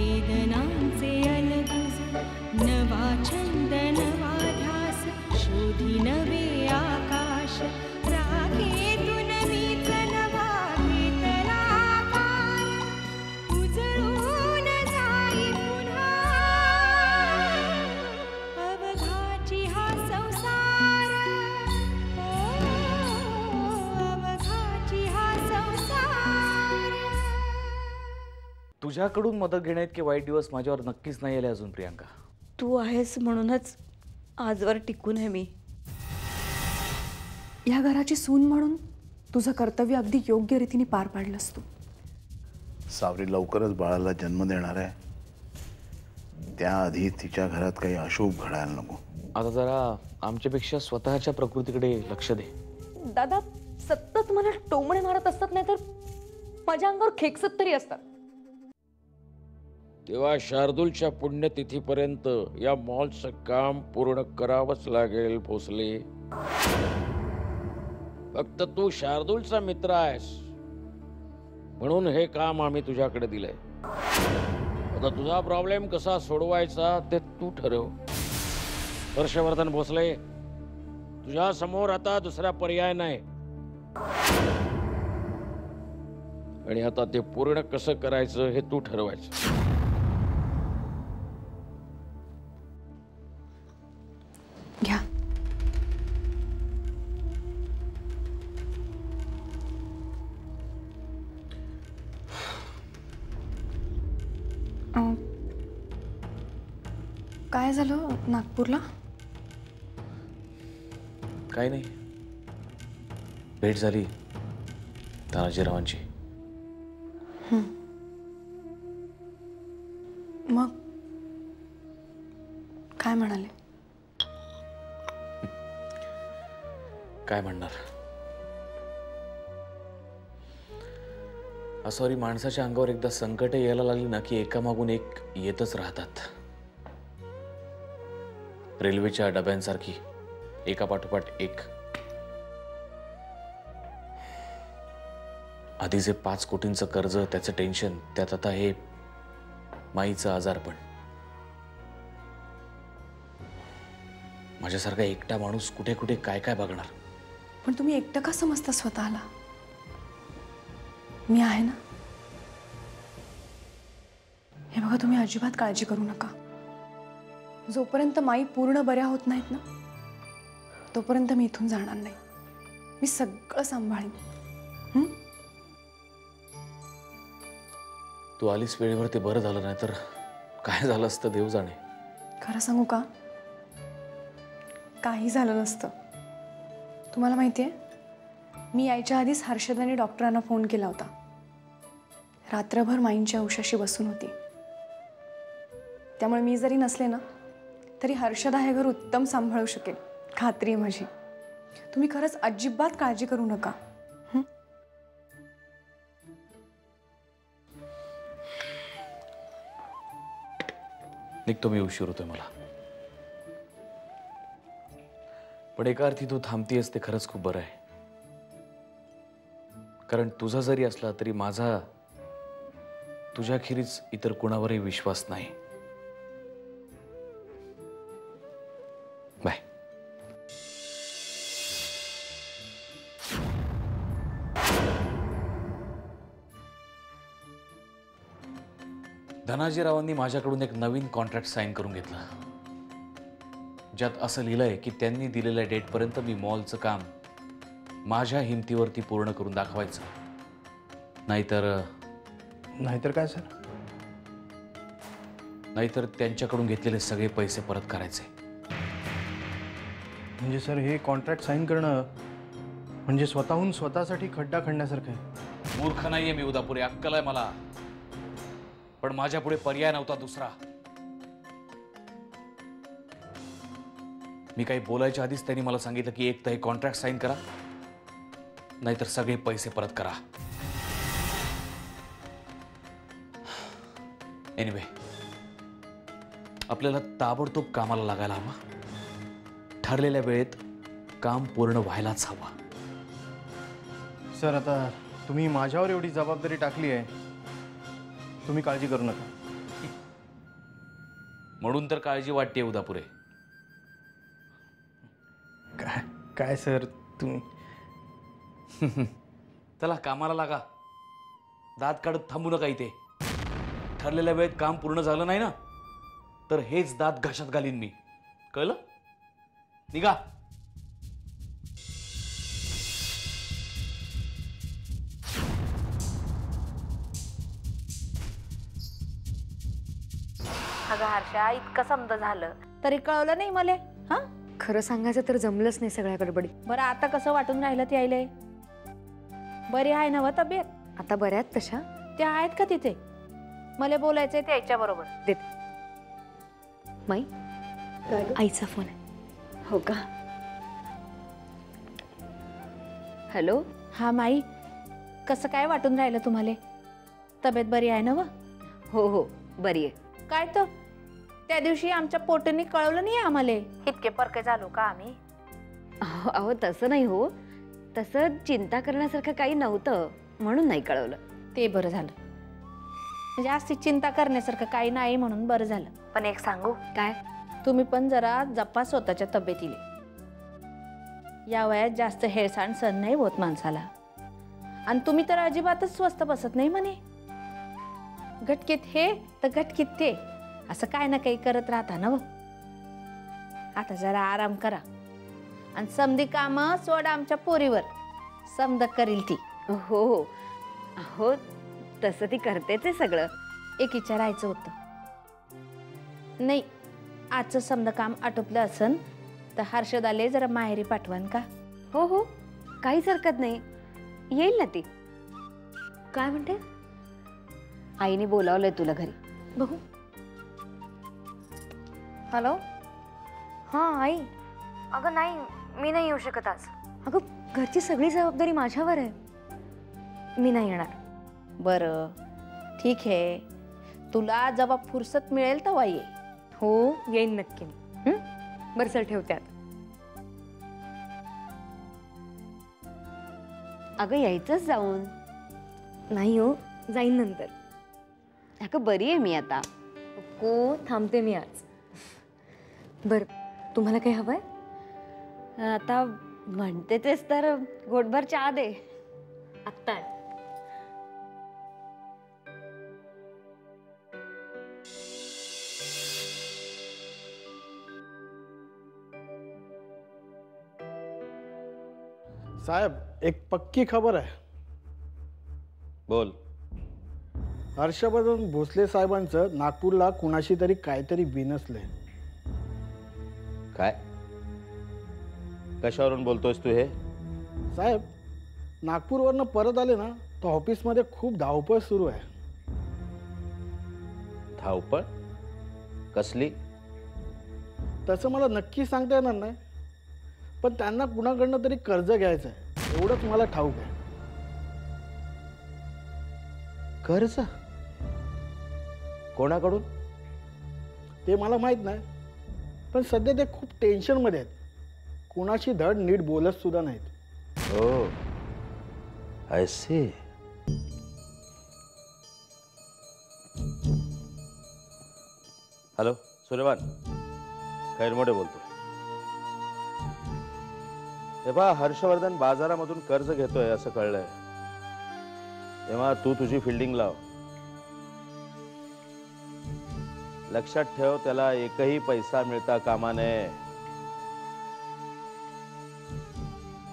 वेदनांचे अलगुज, नवा छंद नवा ध्यास, शोधी नवे आकाश, राखेतून मीच नवा घेतला आकार, उजळून जाई पुन्हा अवघाची हा संसार, अवघाची हा संसार. तुझ्याकडून मदत घेण्या इतके वाईट दिवस माझ्यावर नक्कीच नाही आले अजून प्रियांका. तू आहेस म्हणूनच आजवर टिकून आहे मी. या घराची सून म्हणून तुझं कर्तव्य अगदी योग्य रीतीने पार पाडलंस तू. सावरी लवकरच बाळाला जन्म देणार आहे. त्याआधी तिच्या घरात काही अशुभ घडायला नको. आता जरा आमच्यापेक्षा स्वतःच्या प्रकृतीकडे लक्ष दे. दादा सतत मला टोमणे मारत असतात, नाही तर माझ्या अंगावर खेकसत तरी असतात. तेव्हा शार्दूलच्या पुण्यतिथीपर्यंत या मॉलचं काम पूर्ण करावंच लागेल भोसले. फक्त तू शार्दूलचा मित्र आहेस म्हणून हे काम आम्ही तुझ्याकडे दिलंय. आता तुझा प्रॉब्लेम कसा सोडवायचा ते तू ठरव. हर्षवर्धन भोसले, तुझ्या समोर आता दुसरा पर्याय नाही आणि आता ते पूर्ण कसं करायचं हे तू ठरवायचं. घ्या. काय झालं नागपूरला? काही नाही, भेट झाली तानाजीरावांची. मग काय म्हणाले? काय म्हणणार. सॉरी, माणसाच्या अंगावर एकदा संकट यायला लागली ना की एकामागून एक येतच राहतात. रेल्वेच्या डब्यांसारखी एका पाठोपाठ एक. आधीचे 5 कोटींचं कर्ज, त्याचं टेन्शन, त्यात आता हे माईचं आजारपण. माझ्यासारखा एकटा माणूस कुठे कुठे काय काय बघणार. पण तुम्ही एकटं का समजता स्वतःला? मी आहे ना. हे बघा, तुम्ही अजिबात काळजी करू नका. जोपर्यंत माई पूर्ण बऱ्या होत नाहीत ना, तोपर्यंत मी इथून जाणार नाही. मी सगळं सांभाळीन. तू आलीस वेळेवर ते बरं झालं, नाही तर काय झालं असतं देव जाणे. खरं सांगू का, काही झालं नसतं. तुम्हाला माहिती आहे, मी यायच्या आधीच हर्षदाने डॉक्टरांना फोन केला होता. रात्रभर माईंच्या उशाशी बसून होती. त्यामुळे मी जरी नसले ना तरी हर्षदा हे घर उत्तम सांभाळू शकेल, खात्री आहे माझी. तुम्ही खरंच अजिबात काळजी करू नका. निघतो मी, उशीर होतोय मला. पण एका अर्थी तू थांबतीयस ते खरंच खूप बरं आहे. कारण तुझा जरी असला तरी माझा तुझ्याखेरीज इतर कुणावरही विश्वास नाही. बाय. धनाजीरावांनी माझ्याकडून एक नवीन कॉन्ट्रॅक्ट साईन करून घेतला, ज्यात असं लिहिलंय की त्यांनी दिलेल्या डेटपर्यंत मी मॉलचं काम माझ्या हिमतीवरती पूर्ण करून दाखवायचं. नाहीतर काय सर? नाहीतर त्यांच्याकडून घेतलेले सगळे पैसे परत करायचे. म्हणजे सर, हे कॉन्ट्रॅक्ट साईन करणं म्हणजे स्वतःहून स्वतःसाठी खड्डा खणण्यासारखं आहे. मूर्ख नाहीये मी उदापुरे, अक्कल आहे मला. पण माझ्या पुढे पर्याय नव्हता दुसरा. मी काही बोलायच्या आधीच त्यांनी मला सांगितलं की एक तर हे कॉन्ट्रॅक्ट साईन करा, नाहीतर सगळे पैसे परत करा. एनिवे, आपल्याला ताबडतोब कामाला लागायला हवा. ठरलेल्या वेळेत काम पूर्ण व्हायलाच हवा. सर, आता तुम्ही माझ्यावर एवढी जबाबदारी टाकली आहे, तुम्ही काळजी करू नका. म्हणून तर काळजी वाटते उदापुरे. काय काय सर तुम्ही. चला कामाला लागा. दात काढत थांबू नका इथे. ठरलेल्या वेळेत काम पूर्ण झालं नाही ना तर हेच दात घशात घालीन मी. कळलं? निघा. अगं हर्षा, इतकं समजा झालं तरी कळलं नाही मला. हा, खरं सांगायचं तर जमलंच नाही सगळ्या गडबडीत. बरं आता कसं वाटून राहिलं ते यायले? बरी आहे ना व तब्येत? आता बऱ्यात तशा. त्या आहेत का तिथे? मला बोलायचंय त्याच्या बरोबर. देते. माई आईचा फोन आहे. हो का? हॅलो. हा माई, कसं काय वाटून राहिलं तुम्हाला? तब्येत बरी आहे ना व? हो हो बरी आहे. काय तर त्या दिवशी आमच्या पोटाने कळवलं नाही आम्हाला. इतके परके झालो का आम्ही? अहो तसं नाही हो. तसं चिंता करण्यासारखं काही नव्हतं म्हणून नाही कळवलं. ते बरं झालं. म्हणजे जास्ती चिंता करण्यासारखं काही नाही म्हणून बरं झालं. पण एक सांगू काय? तुम्ही पण जरा जपा स्वतःच्या तब्येतीला. या वयात जास्त हेळसाण सहन नाही होत माणसाला. आणि तुम्ही तर अजिबातच स्वस्त बसत नाही म्हणे. घटकीत हे तर घटकीत ते असं काय ना काही करत राहता ना व. आता जरा आराम करा आणि समधी काम सोडा आमच्या पोरीवर. समद करील ती. हो हो हो तसं ती करतेच आहे सगळं. एक विचारायचं होतं. नाही, आजचं समद काम आटोपलं असन तर हर्षदाले जरा माहेरी पाठवान का? हो हो काहीच हरकत नाही. येईल ना ती. काय म्हणते? आईने बोलावलंय तुला घरी. बघू. हॅलो. हां आई. अगं नाही, मी नाही येऊ शकत आज. अगं घरची सगळी जबाबदारी माझ्यावर आहे. मी नाही येणार. बरं ठीक आहे, तुला जेव्हा फुरसत मिळेल तेव्हा ये. हो येईन नक्की. बरं चल ठेवते आता. अगं यायचंच जाऊन. नाही हो जाईन नंतर. अगं बरी आहे मी आता. हो थांबते मी आज. बरं तुम्हाला काही हवंय? आता म्हणते तेच तर घोटभर चहा दे. आत्ता. साहेब एक पक्की खबर आहे. बोल. हर्षवर्धन भोसले साहेबांचं नागपूरला कुणाशी तरी काहीतरी बिनसलंय. काय? कशावरून बोलतोयस तू हे? साहेब नागपूरवरनं परत आले ना तर ऑफिसमध्ये खूप धावपळ सुरू आहे. धावपळ? कसली? तसं मला नक्की सांगता येणार नाही, पण त्यांना कुणाकडनं तरी कर्ज घ्यायचं आहे एवढंच मला ठाऊक आहे. कर्ज? कोणाकडून? ते मला माहीत नाही, पण सध्या ते खूप टेन्शनमध्ये आहेत. कुणाशी धड नीट बोलत सुद्धा नाहीत. हो I C. Hello Suryavan, Khairmode बोलतो. हे पहा, हर्षवर्धन बाजारामधून कर्ज घेतोय असं कळलंय. तेव्हा तू तुझी फिल्डिंग लाव. लक्षात ठेव, त्याला एकही पैसा मिळता कामा नये.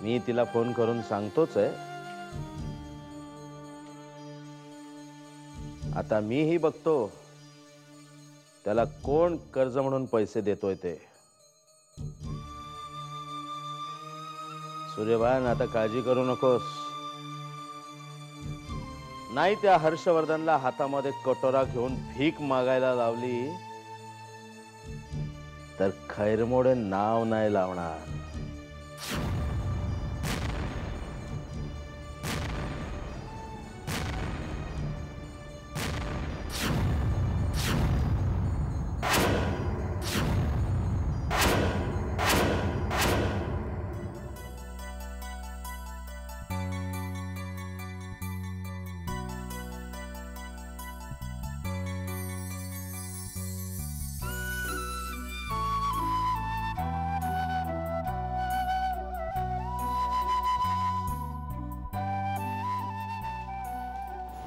मी तिला फोन करून सांगतोच आहे. आता मीही बघतो त्याला कोण कर्ज म्हणून पैसे देतोय ते. सूर्यभान, आता काळजी करू नकोस. नाही त्या हर्षवर्धनला हातामध्ये कटोरा घेऊन भीक मागायला लावली तर खैरमोडे नाव नाही लावणार.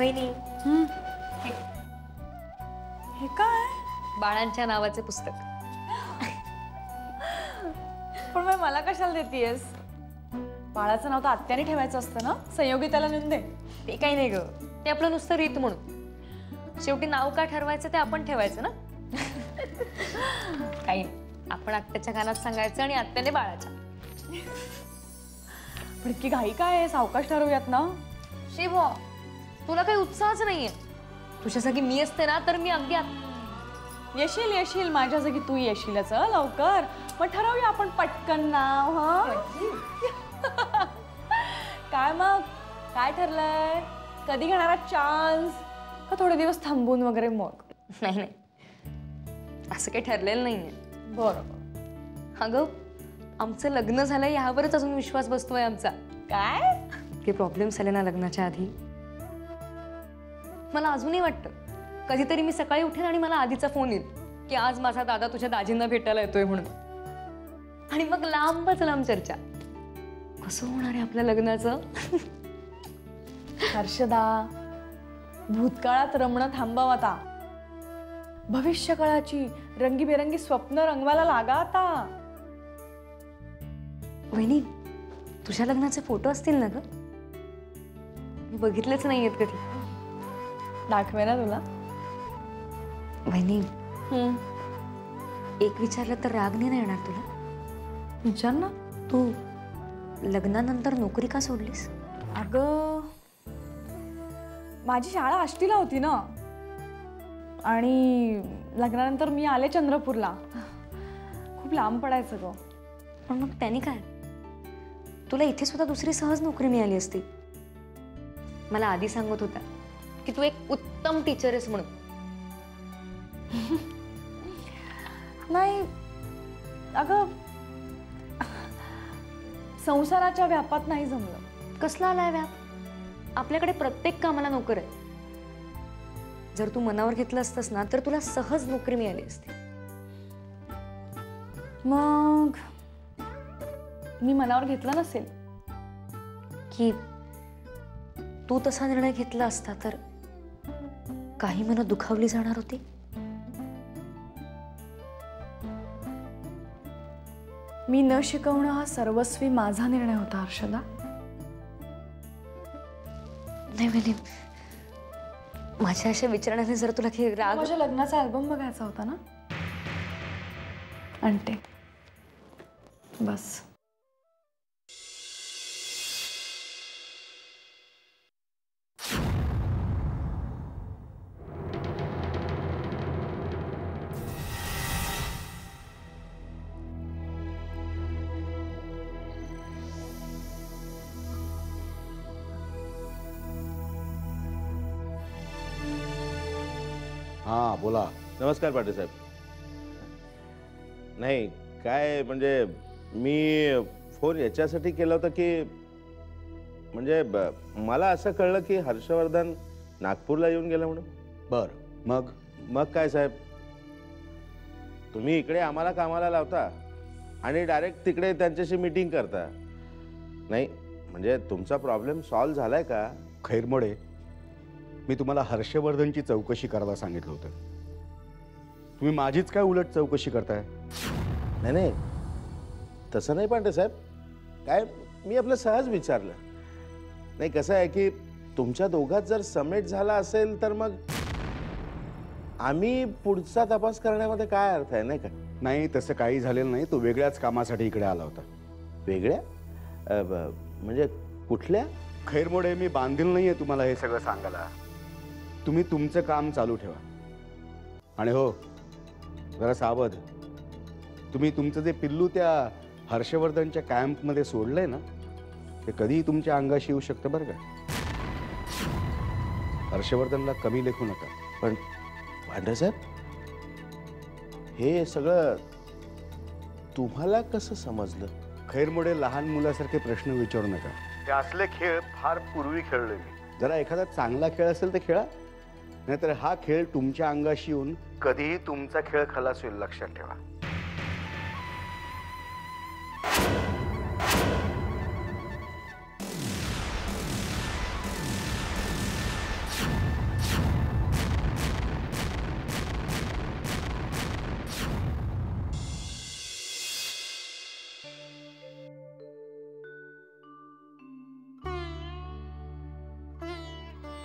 वहिनी हे काय? बाळांच्या नावाचे पुस्तक. पण मग मला कशाला देतेस? बाळाचं नाव तर आत्याने ठेवायचं असतं ना, संयोगिताला नेऊन दे. ते काही नाही ग, ते आपलं नुसतं रीत म्हणून. शेवटी नाव का ठरवायचं ते आपण ठेवायचं ना. काही नाही, आपण आत्याच्या कानात सांगायचं आणि आत्याने बाळाच्या. पण इतकी घाई काय आहे? सावकाश ठरवूयात ना. शिव, तुला काही उत्साहच नाहीये. तुझ्या जागी मी असते ना तर मी अगदी येशील येशील, माझ्या जागी तू येशीलच लवकर. मग ठरवूया आपण पटकन नाव. हा काय मग, काय ठरलंय? कधी घेणारा चान्स? का थोडे दिवस थांबून वगैरे मग? नाही नाही, असं काही ठरलेलं नाहीये. बरोबर. अगं, आमचं लग्न झालं यावरच अजून विश्वास बसतोय आमचा. काय काही प्रॉब्लेम झाले ना लग्नाच्या आधी? मला अजूनही वाटतं कधीतरी मी सकाळी उठेन आणि मला आधीचा फोन येईल की आज माझा दादा तुझ्या दाजींना भेटायला येतोय म्हणून. आणि मग लांबच लांब चर्चा, कसं होणार आहे आपल्या लग्नाचं. हर्षदा, भूतकाळात रमणं थांबव आता. भविष्यकाळाची रंगीबेरंगी स्वप्न रंगवायला लागा आता. वहिनी, तुझ्या लग्नाचे फोटो असतील ना ग? मी बघितलेच नाहीयेत कधी. दाखवे ना तुला. वहिनी, एक विचारलं तर राग नाही येणार तुला? विचार ना. तू लग्नानंतर नोकरी का सोडलीस? अगं, माझी शाळा आष्टीला होती ना, आणि लग्नानंतर मी आले चंद्रपूरला. खूप लांब पडायचं ग. पण मग त्याने काय, तुला इथे सुद्धा दुसरी सहज नोकरी मिळाली असती. मला आधी सांगत होता की तू एक उत्तम टीचर आहेस म्हणून. नाही अगं, संसाराच्या व्यापात नाही जमलं. कसला आलाय व्याप? आपल्याकडे प्रत्येक कामाला नोकर आहे. जर तू मनावर घेतलं असतंस ना तर तुला सहज नोकरी मिळाली असती. मग मी मनावर घेतलं नसेल की तू तसा निर्णय घेतला असता तर काही मनं दुखावली जाणार होती. मी न शिकवणं हा सर्वस्वी माझा निर्णय होता हर्षदा. नाही म्हणजे माझ्या अशा विचारण्याने जर तुला काही राग. माझ्या लग्नाचा अल्बम बघायचा होता ना, आणते बस. हां बोला. नमस्कार पाटील साहेब. नाही काय म्हणजे मी फोन याच्यासाठी केला होता की म्हणजे मला असं कळलं की हर्षवर्धन नागपूरला येऊन गेला म्हणून. बरं, मग काय साहेब, तुम्ही इकडे आम्हाला कामाला लावता आणि डायरेक्ट तिकडे त्यांच्याशी मीटिंग करता. नाही म्हणजे तुमचा प्रॉब्लेम सॉल्व्ह झालाय का? खैरमोडे, मी तुम्हाला हर्षवर्धनची चौकशी करायला सांगितलं होतं. तुम्ही माझीच काय उलट चौकशी करताय? नाही नाही तसं नाही पांडे साहेब, काय मी आपलं सहज विचारलं. नाही कसं आहे की तुमच्या दोघात जर समेट झाला असेल तर मग आम्ही पुढचा तपास करण्यामध्ये काय अर्थ आहे, नाही का? नाही तसं काही झालेलं नाही. तो वेगळ्याच कामासाठी इकडे आला होता. वेगळ्या म्हणजे कुठल्या? खैरमोडे, मी बांधील नाहीये तुम्हाला हे सगळं सांगायला. तुम्ही तुमचं काम चालू ठेवा. आणि हो, जरा सावध. तुम्ही तुमचं जे पिल्लू त्या हर्षवर्धनच्या कॅम्पमध्ये सोडलंय ना, ते कधीही तुमच्या अंगाशी येऊ शकतं बरं का. हर्षवर्धनला कमी लेखू नका. पण भांडेसाहेब, हे सगळं तुम्हाला कसं समजलं? खैरमोडे, लहान मुलासारखे प्रश्न विचारू नका. ते असले खेळ फार पूर्वी खेळलोय मी. जरा एखादा चांगला खेळ असेल तर खेळा, नाहीतर हा खेळ तुमच्या अंगाशी येऊन कधीही तुमचा खेळ खलास होईल, लक्षात ठेवा.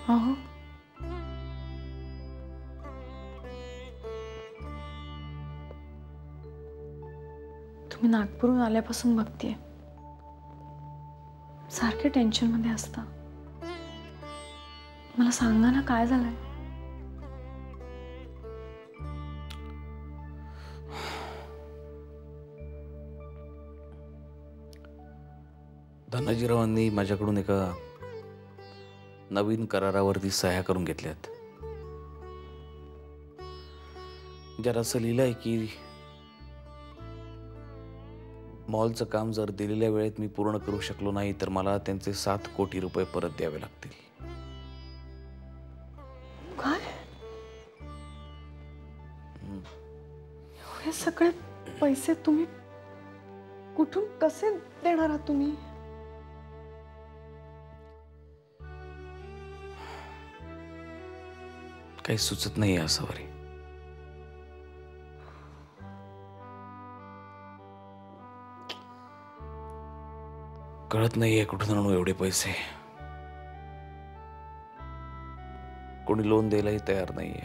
अहो तुम्ही नागपूरहून आल्यापासून बघतेय सारखे टेन्शन मध्ये असता. मला सांगा ना काय झालंय. धनाजीरावांनी माझ्याकडून एका नवीन करारावरती सह्या करून घेतल्यात. ज्यात असं लिहिलंय की मॉलचं काम जर दिलेल्या वेळेत मी पूर्ण करू शकलो नाही तर मला त्यांचे 7 कोटी रुपये परत द्यावे लागतील. काय एवढे सगळे पैसे तुम्ही कुठून कसे देणार आहात तुम्ही. काही सुचत नाहीये असावरी. कळत नाहीये कुठून आणू एवढे पैसे. कोणी लोन द्यायलाही तयार नाहीये.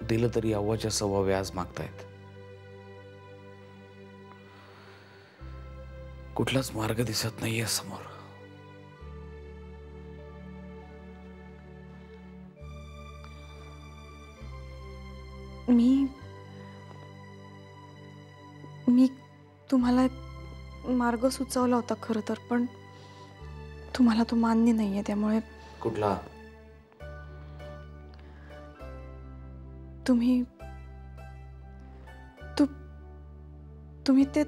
दिलं तरी अव्वाच्या सव्वा व्याज मागतायत. कुठलाच मार्ग दिसत नाहीये समोर. मी तुम्हाला मार्ग सुचवला होता खरं तर, पण तुम्हाला तो मान्य नाहीये त्यामुळे. कुठला? तुम्ही तुम्ही ते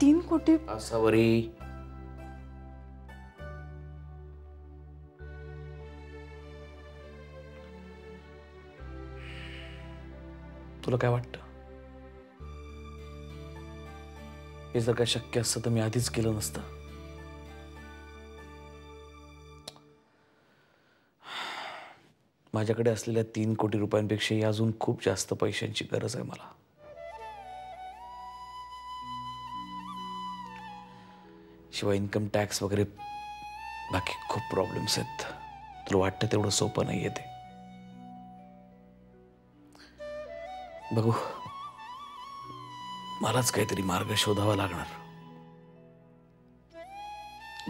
3 कोटी. असावरी तुला काय वाटतं? हे जर काय शक्य असतं तर मी आधीच केलं नसतं. माझ्याकडे असलेल्या 3 कोटी रुपयांपेक्षाही अजून खूप जास्त पैशांची गरज आहे मला. शिवाय इन्कम टॅक्स वगैरे बाकी खूप प्रॉब्लेम्स आहेत. तुला वाटतं तेवढं सोपं नाहीये ते. बघू, मलाच काहीतरी मार्ग शोधावा लागणार.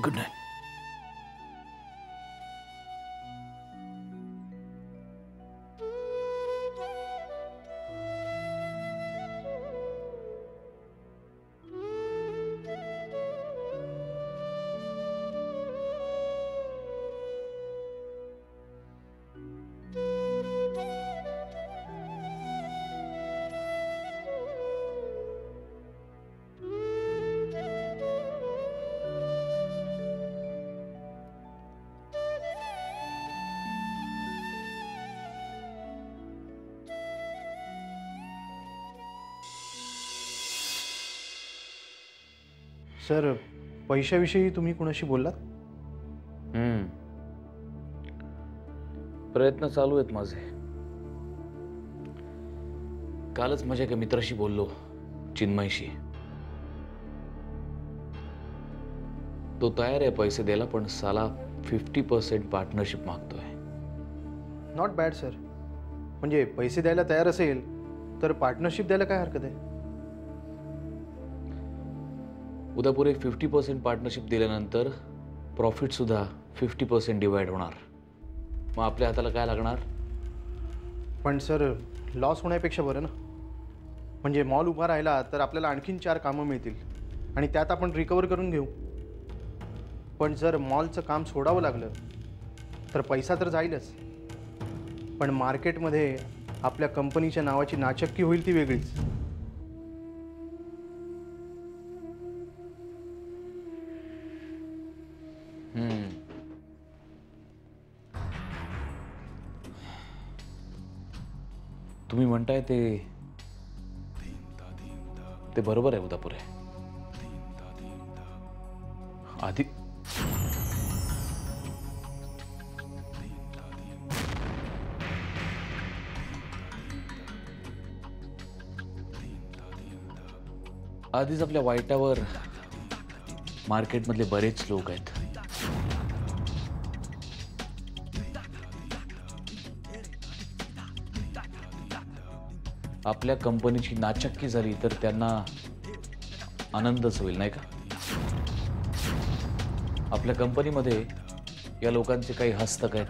Good night. सर, पैशाविषयी तुम्ही कुणाशी बोललात? प्रयत्न चालू आहेत माझे. कालच माझ्या एका मित्राशी बोललो, चिन्मयशी. तो तयार आहे पैसे द्यायला, पण साला 50% पार्टनरशिप मागतोय. Not bad sir. म्हणजे पैसे द्यायला तयार असेल तर पार्टनरशिप द्यायला काय हरकत आहे? उद्या पुरे 50% पार्टनरशिप दिल्यानंतर प्रॉफिट सुद्धा 50% डिवाइड होणार. मग आपल्या हाताला काय लागणार? पण सर, लॉस होण्यापेक्षा बरं ना. म्हणजे मॉल उभा राहिला तर आपल्याला आणखीन 4 कामं मिळतील आणि त्यात आपण रिकवर करून घेऊ. पण जर मॉलचं काम सोडावं लागलं तर पैसा तर जाईलच, पण मार्केटमध्ये आपल्या कंपनीच्या नावाची नाचक्की होईल ती वेगळीच. तुम्ही म्हणताय ते बरोबर आहे उदापुरे. आधी आधीच आपल्या वाईटावर मार्केटमधले बरेच लोक आहेत. आपल्या कंपनीची नाचक्की झाली तर त्यांना आनंदच होईल, नाही का? आपल्या कंपनीमध्ये या लोकांचे काही हस्तक आहेत.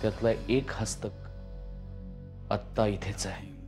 त्यातला एक हस्तक आत्ता इथेच आहे.